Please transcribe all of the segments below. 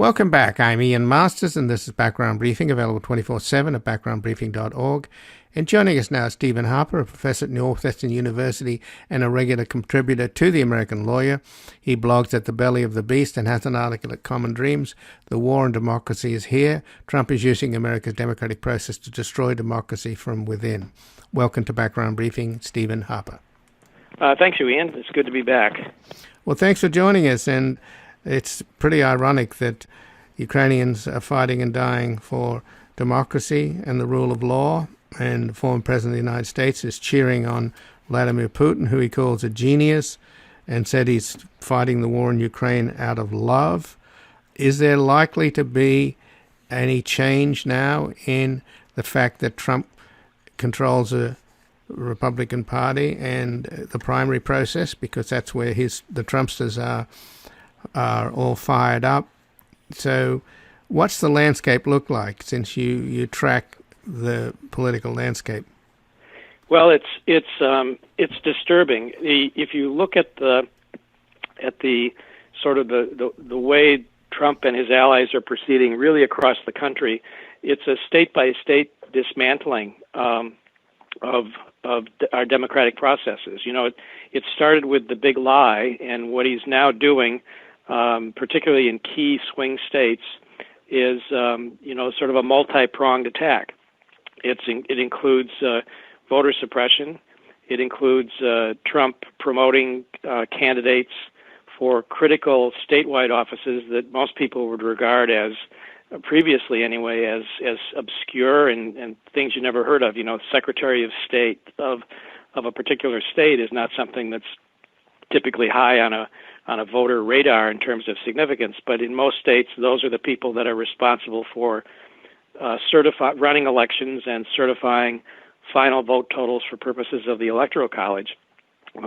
Welcome back. I'm Ian Masters, and this is Background Briefing, available 24/7 at backgroundbriefing.org. And joining us now is Stephen Harper, a professor at Northwestern University and a regular contributor to The American Lawyer. He blogs at the belly of the beast and has an article at Common Dreams. The war on democracy is here. Trump is using America's democratic process to destroy democracy from within. Welcome to Background Briefing, Stephen Harper. Thanks, Ian. It's good to be back. Well, thanks for joining us. And it's pretty ironic that Ukrainians are fighting and dying for democracy and the rule of law, and the former president of the United States is cheering on Vladimir Putin, who he calls a genius, and said he's fighting the war in Ukraine out of love. Is there likely to be any change now in the fact that Trump controls the Republican Party and the primary process, because that's where the Trumpsters are all fired up? So what's the landscape look like, since you track the political landscape? Well, it's disturbing. If you look at the sort of the way Trump and his allies are proceeding really across the country, it's a state by state dismantling of our democratic processes. You know, it started with the big lie, and what he's now doing, particularly in key swing states, is sort of a multi-pronged attack. It includes voter suppression. It includes Trump promoting candidates for critical statewide offices that most people would regard as, previously anyway, as obscure and things you never heard of. You know, Secretary of State of a particular state is not something that's typically high on a voter radar in terms of significance, but in most states, those are the people that are responsible for running elections and certifying final vote totals for purposes of the Electoral College.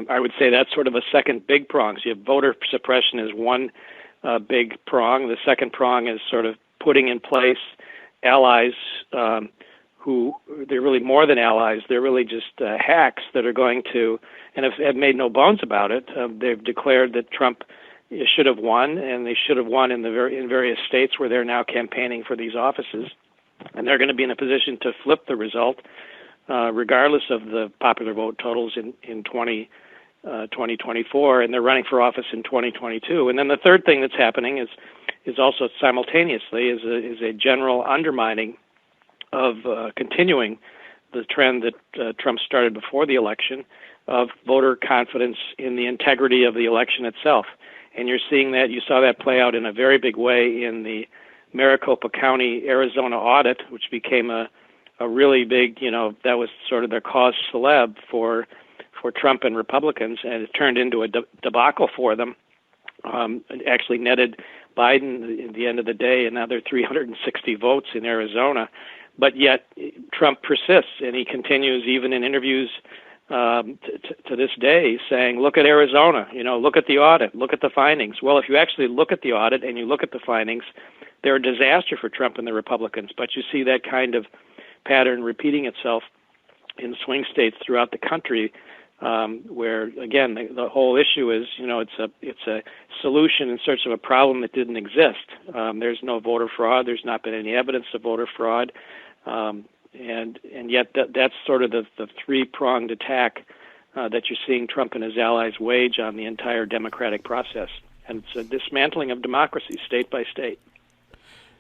I would say that's sort of a second big prong. So you have voter suppression as one big prong. The second prong is sort of putting in place allies who, they're really more than allies. They're really just hacks that are going to, and have made no bones about it. They've declared that Trump should have won, and they should have won in various states where they're now campaigning for these offices. And they're going to be in a position to flip the result, regardless of the popular vote totals in 2024, and they're running for office in 2022. And then the third thing that's happening is also simultaneously is a general undermining of continuing the trend that Trump started before the election of voter confidence in the integrity of the election itself. And you're seeing that. You saw that play out in a very big way in the Maricopa County, Arizona audit, which became a really big, that was sort of their cause celeb for Trump and Republicans, and it turned into a debacle for them. It actually netted Biden at the end of the day another 360 votes in Arizona, but yet Trump persists, and he continues even in interviews to this day saying, look at Arizona, look at the audit, look at the findings. Well, if you actually look at the audit and you look at the findings, they're a disaster for Trump and the Republicans, but you see that kind of pattern repeating itself in swing states throughout the country, where again the whole issue is, it's a solution in search of a problem that didn't exist. There's no voter fraud. There's not been any evidence of voter fraud, and yet that's sort of the three-pronged attack that you're seeing Trump and his allies wage on the entire democratic process, and it's a dismantling of democracy state by state.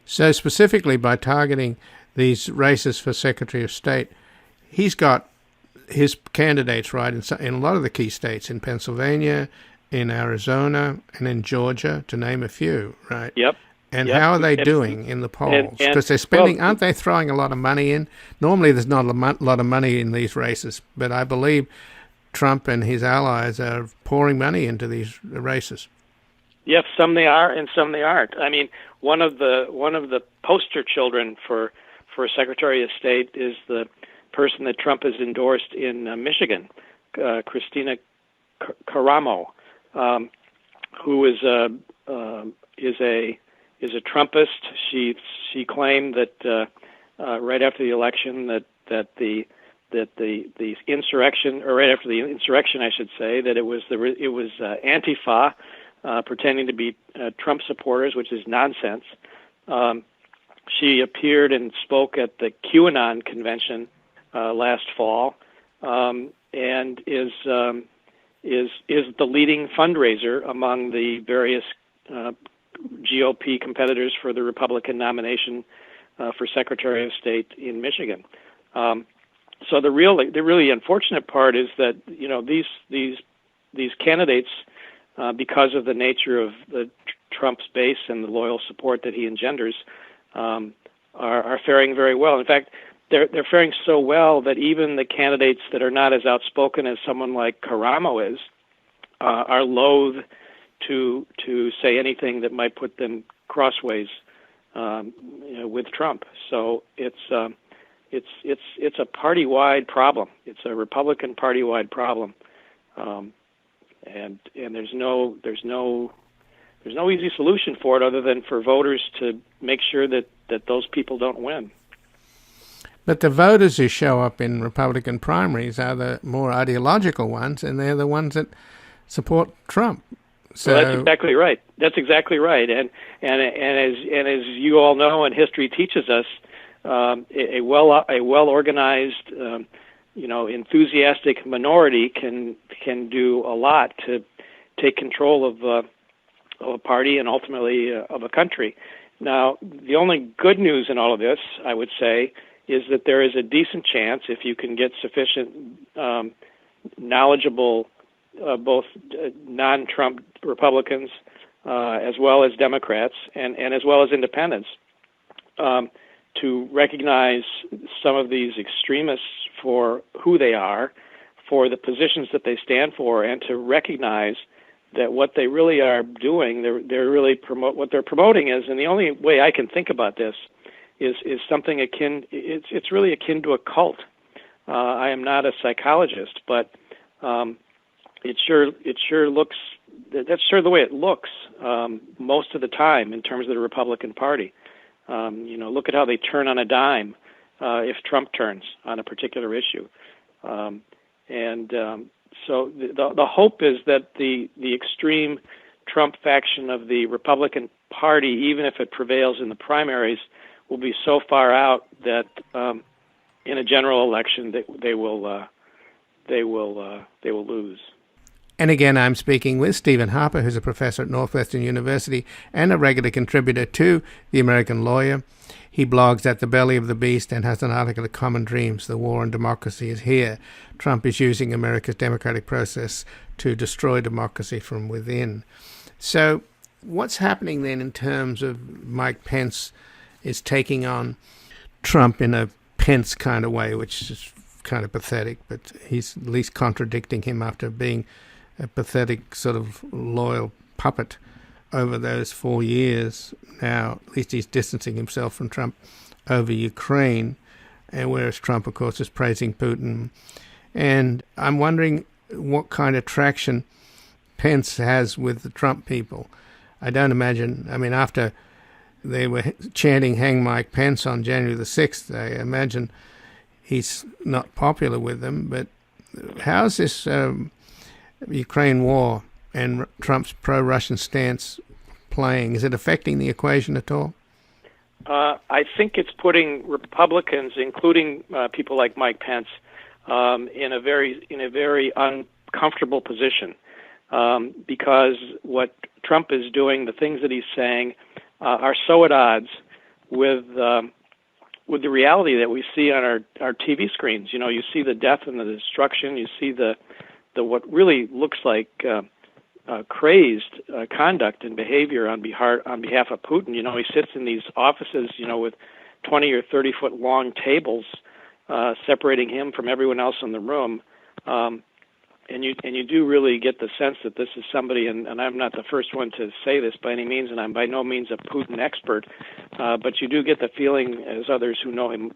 So specifically by targeting these races for Secretary of State, he's got his candidates right in a lot of the key states, in Pennsylvania, in Arizona, and in Georgia, to name a few, right? Yep. And how are they doing in the polls? Because they're spending, aren't they throwing a lot of money in? Normally there's not a lot of money in these races, but I believe Trump and his allies are pouring money into these races. Yes, some they are and some they aren't. I mean, one of the poster children for Secretary of State is the person that Trump has endorsed in Michigan, Christina Caramo, who is a Trumpist. She claimed that right after the election that the insurrection, or right after the insurrection, I should say, that it was Antifa pretending to be Trump supporters, which is nonsense. She appeared and spoke at the QAnon convention last fall, and is the leading fundraiser among the various GOP competitors for the Republican nomination for Secretary of State in Michigan. So the really unfortunate part is that these candidates, because of the nature of Trump's base and the loyal support that he engenders, are faring very well. In fact, they're faring so well that even the candidates that are not as outspoken as someone like Karamo is are loath to say anything that might put them crossways with Trump. So it's a party-wide problem. It's a Republican party-wide problem, and there's no easy solution for it other than for voters to make sure that those people don't win. But the voters who show up in Republican primaries are the more ideological ones, and they're the ones that support Trump. So well, that's exactly right. That's exactly right. And as you all know, and history teaches us, a well organized, enthusiastic minority can do a lot to take control of a party and ultimately of a country. Now, the only good news in all of this, I would say, is that there is a decent chance, if you can get sufficient knowledgeable both non-Trump Republicans as well as Democrats and as well as independents, to recognize some of these extremists for who they are, for the positions that they stand for, and to recognize that what they really are doing, they're really what they're promoting is, and the only way I can think about this is something akin. It's really akin to a cult. I am not a psychologist, but it sure looks. That's sure the way it looks most of the time in terms of the Republican Party. Look at how they turn on a dime if Trump turns on a particular issue, so the hope is that the extreme Trump faction of the Republican Party, even if it prevails in the primaries, will be so far out that in a general election they will lose. And again, I'm speaking with Stephen Harper, who's a professor at Northwestern University and a regular contributor to The American Lawyer. He blogs at the belly of the beast and has an article at Common Dreams, The War on Democracy is Here. Trump is using America's democratic process to destroy democracy from within. So what's happening then in terms of Mike Pence is taking on Trump in a Pence kind of way, which is kind of pathetic, but he's at least contradicting him after being a pathetic sort of loyal puppet over those 4 years. Now, at least he's distancing himself from Trump over Ukraine, and whereas Trump, of course, is praising Putin. And I'm wondering what kind of traction Pence has with the Trump people. I don't imagine, after they were chanting "Hang Mike Pence" on January the 6th, I imagine he's not popular with them. But how's this Ukraine war and Trump's pro-Russian stance playing? Is it affecting the equation at all? I think it's putting Republicans, including people like Mike Pence, in a very uncomfortable position, because what Trump is doing, the things that he's saying, are so at odds with the reality that we see on our TV screens. You see the death and the destruction. You see the what really looks like crazed conduct and behavior on behalf of Putin. He sits in these offices, with 20 or 30 foot long tables separating him from everyone else in the room. And you do really get the sense that this is somebody, and I'm not the first one to say this by any means, and I'm by no means a Putin expert, but you do get the feeling, as others who know him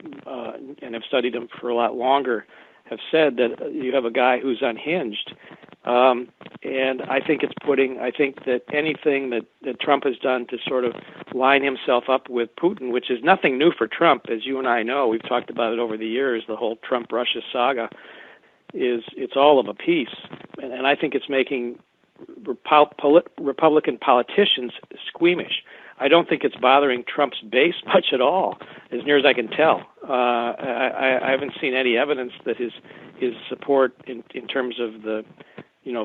and have studied him for a lot longer have said, that you have a guy who's unhinged. And I think that anything that Trump has done to sort of line himself up with Putin, which is nothing new for Trump, as you and I know, we've talked about it over the years, the whole Trump-Russia saga, it's all of a piece. And I think it's making Republican politicians squeamish. I don't think it's bothering Trump's base much at all, as near as I can tell. I haven't seen any evidence that his support in terms of the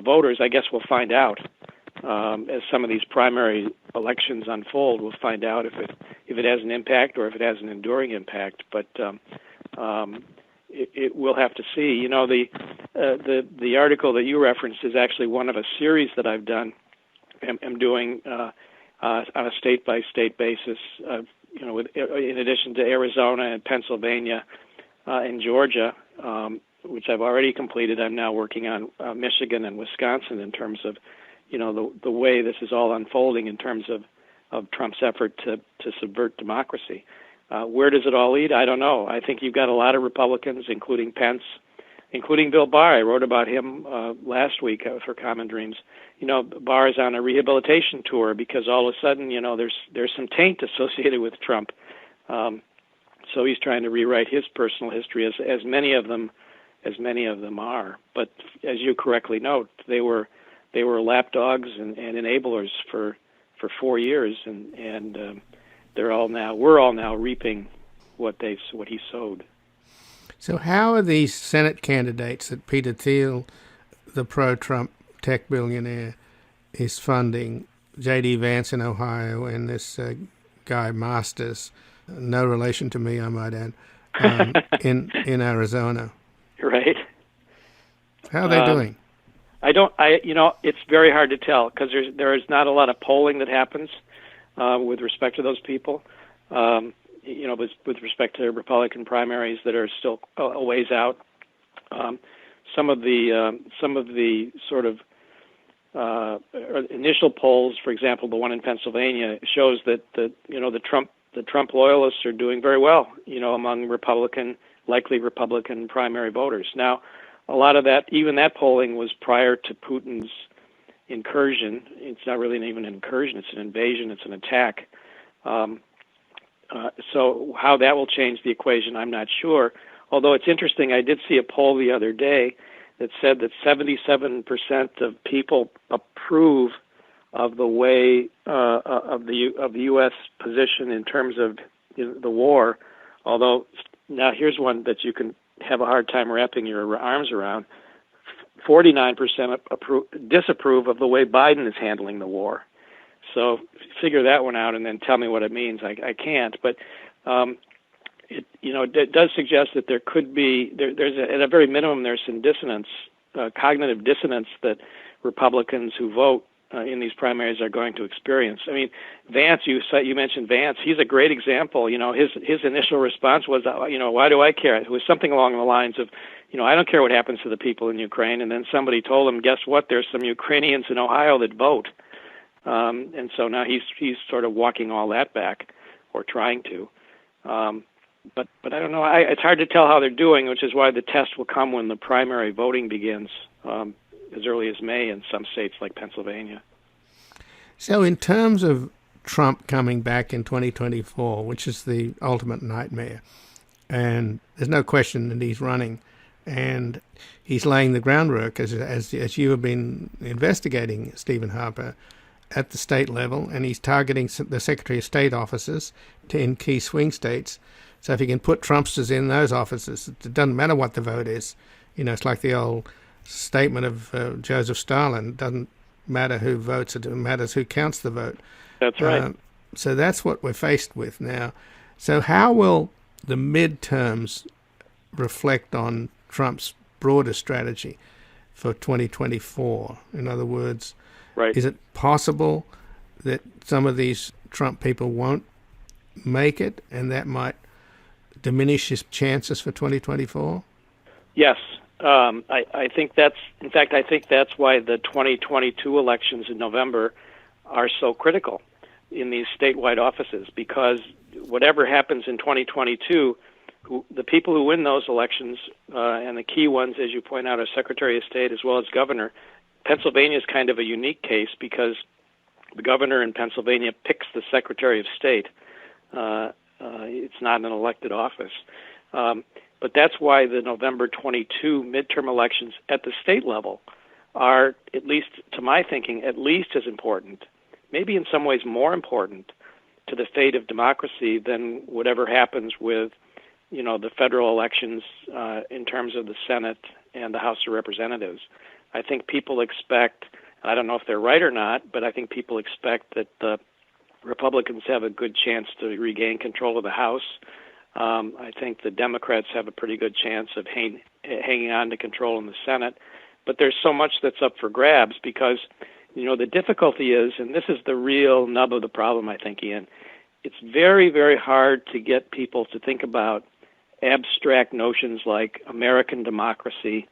voters. I guess we'll find out as some of these primary elections unfold. We'll find out if it has an impact or if it has an enduring impact. But we'll have to see. The article that you referenced is actually one of a series that I've done. I'm doing on a state-by-state basis. In addition to Arizona and Pennsylvania and Georgia, which I've already completed, I'm now working on Michigan and Wisconsin in terms of, the way this is all unfolding in terms of Trump's effort to subvert democracy. Where does it all lead? I don't know. I think you've got a lot of Republicans, including Pence, including Bill Barr. I wrote about him last week for Common Dreams. Barr is on a rehabilitation tour because all of a sudden, there's some taint associated with Trump. So he's trying to rewrite his personal history, as many of them are. But as you correctly note, they were lapdogs and enablers for 4 years, and we're all now reaping what he sowed. So how are these Senate candidates that Peter Thiel, the pro-Trump tech billionaire, is funding, J.D. Vance in Ohio and this guy Masters, no relation to me, I might add, in Arizona? Right. How are they doing? It's very hard to tell because there is not a lot of polling that happens with respect to those people. With respect to Republican primaries that are still a ways out. Some of the sort of initial polls, for example, the one in Pennsylvania, shows that the Trump loyalists are doing very well, among likely Republican primary voters. Now, a lot of that, even that polling, was prior to Putin's incursion. It's not really even an incursion; it's an invasion. It's an attack. So how that will change the equation, I'm not sure. Although it's interesting, I did see a poll the other day that said that 77% of people approve of the way of the U.S. position in terms of the war. Although now here's one that you can have a hard time wrapping your arms around. 49% disapprove of the way Biden is handling the war. So figure that one out and then tell me what it means. I can't, but it does suggest that there could be at a very minimum there's some dissonance, cognitive dissonance that Republicans who vote in these primaries are going to experience. I mean, Vance, you mentioned Vance. He's a great example. His initial response was, why do I care? It was something along the lines of, I don't care what happens to the people in Ukraine. And then somebody told him, guess what? There's some Ukrainians in Ohio that vote. And so now he's sort of walking all that back, or trying to. But I don't know. It's hard to tell how they're doing, which is why the test will come when the primary voting begins as early as May in some states like Pennsylvania. So in terms of Trump coming back in 2024, which is the ultimate nightmare, and there's no question that he's running, and he's laying the groundwork, as you have been investigating, Stephen Harper, at the state level, and he's targeting the Secretary of State offices in key swing states. So if you can put Trumpsters in those offices, it doesn't matter what the vote is. It's like the old statement of Joseph Stalin. It doesn't matter who votes, it matters who counts the vote. That's right. So that's what we're faced with now. So how will the midterms reflect on Trump's broader strategy for 2024? In other words, right. Is it possible that some of these Trump people won't make it, and that might diminish his chances for 2024? Yes. I think that's why the 2022 elections in November are so critical in these statewide offices, because whatever happens in 2022, the people who win those elections, and the key ones, as you point out, are Secretary of State as well as governor. Pennsylvania is kind of a unique case because the governor in Pennsylvania picks the Secretary of State. It's not an elected office. But that's why the November 22 midterm elections at the state level are, at least to my thinking, at least as important, maybe in some ways more important to the fate of democracy than whatever happens with, the federal elections in terms of the Senate and the House of Representatives. I think people expect, I don't know if they're right or not, but I think people expect that the Republicans have a good chance to regain control of the House. I think the Democrats have a pretty good chance of hanging on to control in the Senate. But there's so much that's up for grabs because, the difficulty is, and this is the real nub of the problem, I think, Ian, it's very, very hard to get people to think about abstract notions like American democracy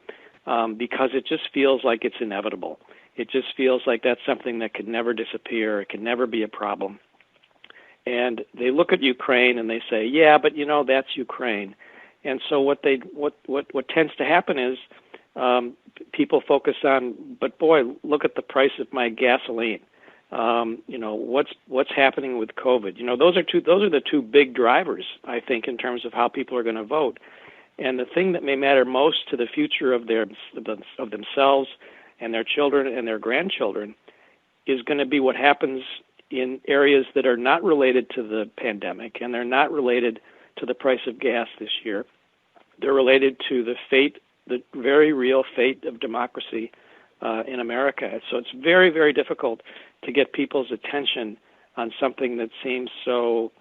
because it just feels like it's inevitable. It just feels like that's something that could never disappear. It can never be a problem. And they look at Ukraine and they say, yeah, but that's Ukraine. And so what tends to happen is people focus on, but boy, look at the price of my gasoline. What's happening with COVID? Those are the two big drivers, I think, in terms of how people are going to vote. And the thing that may matter most to the future of themselves and their children and their grandchildren is going to be what happens in areas that are not related to the pandemic, and they're not related to the price of gas this year. They're related to the very real fate of democracy in America. So it's very, very difficult to get people's attention on something that seems so,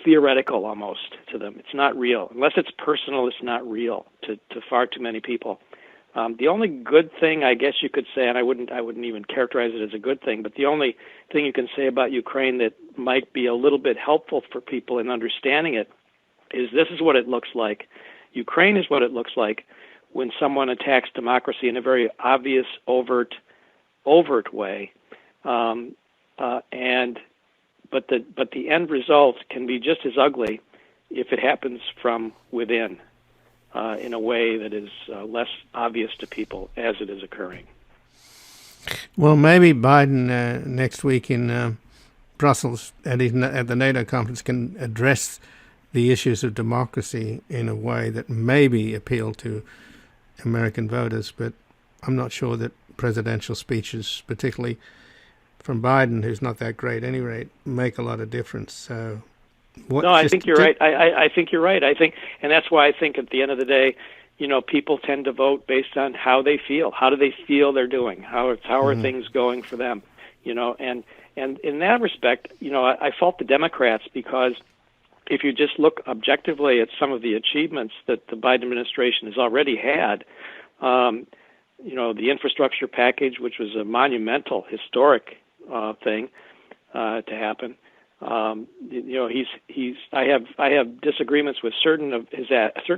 theoretical almost to them. It's not real. Unless it's personal, it's not real to far too many people. The only good thing, I guess you could say, and I wouldn't even characterize it as a good thing, but the only thing you can say about Ukraine that might be a little bit helpful for people in understanding it is this is what it looks like. Ukraine is what it looks like when someone attacks democracy in a very obvious, overt way, but the end result can be just as ugly if it happens from within. In a way that is less obvious to people as it is occurring. Well, maybe Biden next week in Brussels at the NATO conference can address the issues of democracy in a way that maybe appeal to American voters, but I'm not sure that presidential speeches, particularly from Biden, who's not that great at any rate, make a lot of difference. So. I think you're right. I think you're right. And that's why I think at the end of the day, people tend to vote based on how they feel. How do they feel they're doing? How are things going for them? And in that respect, I fault the Democrats because if you just look objectively at some of the achievements that the Biden administration has already had, the infrastructure package, which was a monumental, historic thing to happen. I have disagreements with certain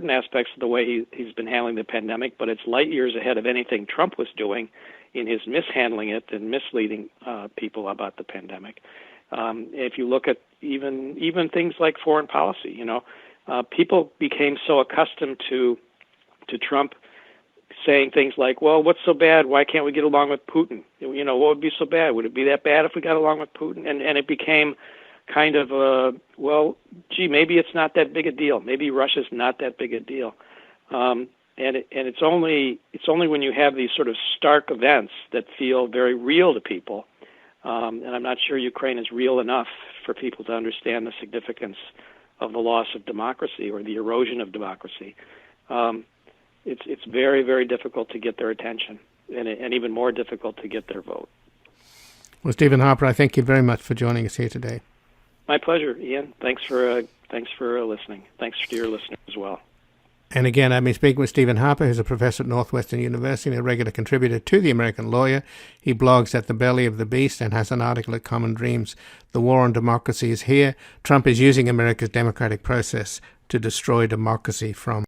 aspects of the way he's been handling the pandemic, but it's light years ahead of anything Trump was doing in his mishandling it and misleading people about the pandemic. If you look at even things like foreign policy, people became so accustomed to Trump saying things like, well, what's so bad? Why can't we get along with Putin? What would be so bad? Would it be that bad if we got along with Putin? And it became kind of maybe it's not that big a deal. Maybe Russia's not that big a deal. And it's only when you have these sort of stark events that feel very real to people. And I'm not sure Ukraine is real enough for people to understand the significance of the loss of democracy or the erosion of democracy. It's very, very difficult to get their attention, and even more difficult to get their vote. Well, Stephen Harper, I thank you very much for joining us here today. My pleasure, Ian. Thanks for listening. Thanks to your listeners as well. And again, I've been speaking with Stephen Harper, who's a professor at Northwestern University and a regular contributor to The American Lawyer. He blogs at the belly of the beast and has an article at Common Dreams. The war on democracy is here. Trump is using America's democratic process to destroy democracy from